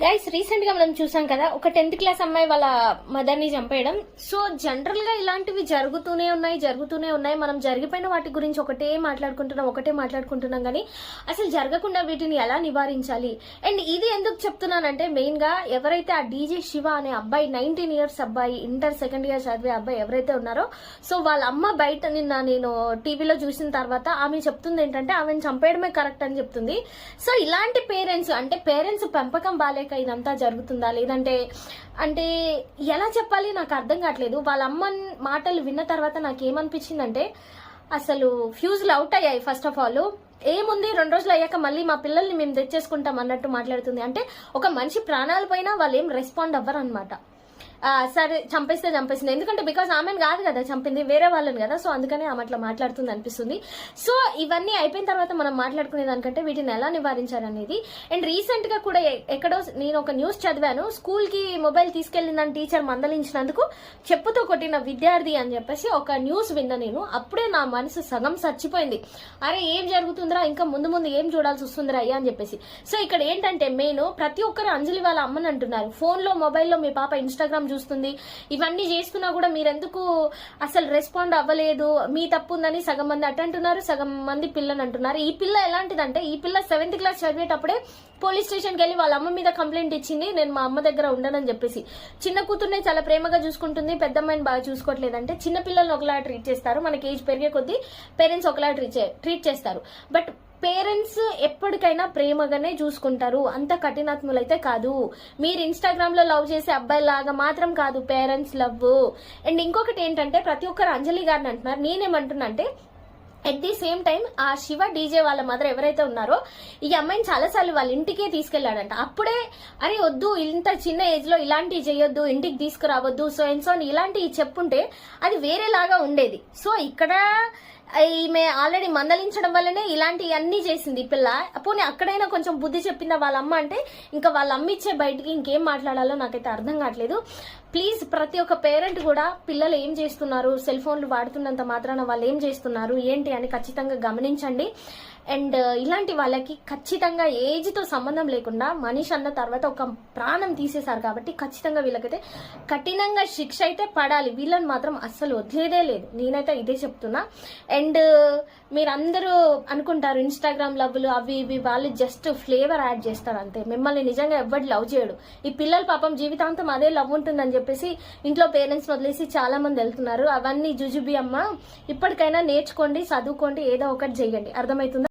Guys recent గా మనం చూసాం కదా, ఒక 10th క్లాస్ అమ్మాయి వాళ్ళ మదర్ ని చంపేయడం. సో జనరల్ గా ఇలాంటివి జరుగుతూనే ఉన్నాయి. మనం జరిగిపోయిన వాటి గురించి ఒకటే మాట్లాడుకుంటున్నాం కానీ అసలు జరగకుండా వీటిని ఎలా నివారించాలి. అండ్ ఇది ఎందుకు చెప్తున్నానంటే, మెయిన్ గా ఎవరైతే ఆ డీజే శివ అనే అబ్బాయి 19 ఇయర్స్ అబ్బాయి, ఇంటర్ సెకండ్ ఇయర్ చదివే అబ్బాయి ఎవరైతే ఉన్నారో, సో వాళ్ళ అమ్మ బయట నిన్న నేను టీవీలో చూసిన తర్వాత ఆమె చెప్తుంది ఏంటంటే, ఆమెను చంపేయడమే కరెక్ట్ అని చెప్తుంది. సో ఇలాంటి పేరెంట్స్ పెంపకం బాలే ఇదంతా జరుగుతుందా, లేదంటే అంటే ఎలా చెప్పాలి నాకు అర్థం కావట్లేదు. వాళ్ళ అమ్మ మాటలు విన్న తర్వాత నాకేమనిపించిందంటే, అసలు ఫ్యూజులు అవుట్ అయ్యాయి. ఫస్ట్ ఆఫ్ ఆల్ ఏముంది, 2 రోజులు అయ్యాక మళ్ళీ మా పిల్లల్ని మేము తెచ్చేసుకుంటాం అన్నట్టు మాట్లాడుతుంది. అంటే ఒక మనిషి ప్రాణాల పైన వాళ్ళు ఏం రెస్పాండ్ అవ్వరు అనమాట. సరే చంపేసింది, ఎందుకంటే బికాస్ ఆమెను కాదు కదా చంపింది, వేరే వాళ్ళని కదా. సో అందుకనే ఆమె అట్లా మాట్లాడుతుంది అనిపిస్తుంది. సో ఇవన్నీ అయిపోయిన తర్వాత మనం మాట్లాడుకునే దానికంటే వీటిని ఎలా నివారించాలనేది. అండ్ రీసెంట్ గా కూడా ఎక్కడో నేను ఒక న్యూస్ చదివాను, స్కూల్ కి మొబైల్ తీసుకెళ్లిందని టీచర్ మందలించినందుకు చెప్పుతో కొట్టిన విద్యార్థి అని చెప్పేసి ఒక న్యూస్ విన్నా నేను. అప్పుడే నా మనసు సగం చచ్చిపోయింది. అరే ఏం జరుగుతుందిరా, ఇంకా ముందు ఏం చూడాల్సి వస్తుందిరా అయ్యా అని చెప్పేసి. సో ఇక్కడ ఏంటంటే మెయిన్, ప్రతి ఒక్కరు అంజలి వాళ్ళ అమ్మని అంటున్నారు. ఫోన్ లో మొబైల్లో మీ పాప ఇన్స్టాగ్రామ్ చూస్తుంది, ఇవన్నీ చేస్తున్నా కూడా మీరెందుకు అసలు రెస్పాండ్ అవ్వలేదు, మీ తప్పు ఉందని సగం మంది అటు అంటున్నారు, సగం మంది పిల్లని అంటున్నారు. ఈ పిల్ల ఎలాంటిదంటే, ఈ పిల్ల 7th క్లాస్ చదివేటప్పుడే పోలీస్ స్టేషన్కి వెళ్ళి వాళ్ళ అమ్మ మీద కంప్లైంట్ ఇచ్చింది, నేను మా అమ్మ దగ్గర ఉండనని చెప్పేసి. చిన్న కూతుర్నే చాలా ప్రేమగా చూసుకుంటుంది, పెద్ద అమ్మాయిని బాగా చూసుకోవట్లేదంటే. చిన్న పిల్లల్ని ఒకలా ట్రీట్ చేస్తారు, మనకి ఏజ్ పెరిగే కొద్దీ పేరెంట్స్ ఒకలా ట్రీట్ చేస్తారు. బట్ పేరెంట్స్ ఎప్పటికైనా ప్రేమగానే చూసుకుంటారు, అంత కఠినాత్ములైతే కాదు. మీరు ఇన్స్టాగ్రామ్ లో లవ్ చేసే అబ్బాయి లాగా మాత్రం కాదు పేరెంట్స్ లవ్. అండ్ ఇంకొకటి ఏంటంటే, ప్రతి ఒక్కరు అంజలి గారిని అంటున్నారు, నేనేమంటున్నా అంటే, అట్ ది సేమ్ టైం ఆ శివ డీజే వాళ్ళ మదర్ ఎవరైతే ఉన్నారో, ఈ అమ్మాయిని చాలాసార్లు వాళ్ళ ఇంటికే తీసుకెళ్లాడంట. అప్పుడే అరే వద్దు, ఇంత చిన్న ఏజ్ లో ఇలాంటివి చేయొద్దు, ఇంటికి తీసుకురావద్దు, సో అండ్ సో ఇలాంటివి చెప్పుంటే అది వేరేలాగా ఉండేది. సో ఇక్కడ ఈమె ఆల్రెడీ మందలించడం వల్లనే ఇలాంటి అన్ని చేసింది ఈ పిల్ల. పోనీ అక్కడైనా కొంచెం బుద్ధి చెప్పిందా వాళ్ళ అమ్మ అంటే, ఇంకా వాళ్ళ అమ్మ ఇచ్చే బయటికి ఇంకేం మాట్లాడాలో నాకైతే అర్థం కావట్లేదు. ప్లీజ్ ప్రతి ఒక్క పేరెంట్ కూడా పిల్లలు ఏం చేస్తున్నారు, సెల్ ఫోన్లు వాడుతున్నంత మాత్రాన వాళ్ళు ఏం చేస్తున్నారు ఏంటి అని ఖచ్చితంగా గమనించండి. అండ్ ఇలాంటి వాళ్ళకి ఖచ్చితంగా ఏజ్ తో సంబంధం లేకుండా మనిషి అన్న తర్వాత ఒక ప్రాణం తీసేశారు కాబట్టి ఖచ్చితంగా వీళ్ళకైతే కఠినంగా శిక్ష అయితే పడాలి. వీళ్ళని మాత్రం అస్సలు వదిలేదే లేదు, నేనైతే ఇదే చెప్తున్నా. అండ్ మీరందరూ అనుకుంటారు ఇన్స్టాగ్రామ్ లవ్లు అవి ఇవి, వాళ్ళు జస్ట్ ఫ్లేవర్ యాడ్ చేస్తారు అంతే, మిమ్మల్ని నిజంగా ఎవరు లవ్ చేయడు. ఈ పిల్లలు పాపం జీవితాంతం అదే లవ్ ఉంటుందని చెప్పేసి ఇంట్లో పేరెంట్స్ వదిలేసి చాలా మంది వెళ్తున్నారు. అవన్నీ జుజుబి అమ్మ, ఇప్పటికైనా నేర్చుకోండి, చదువుకోండి, ఏదో ఒకటి చేయండి. అర్థమవుతుందా?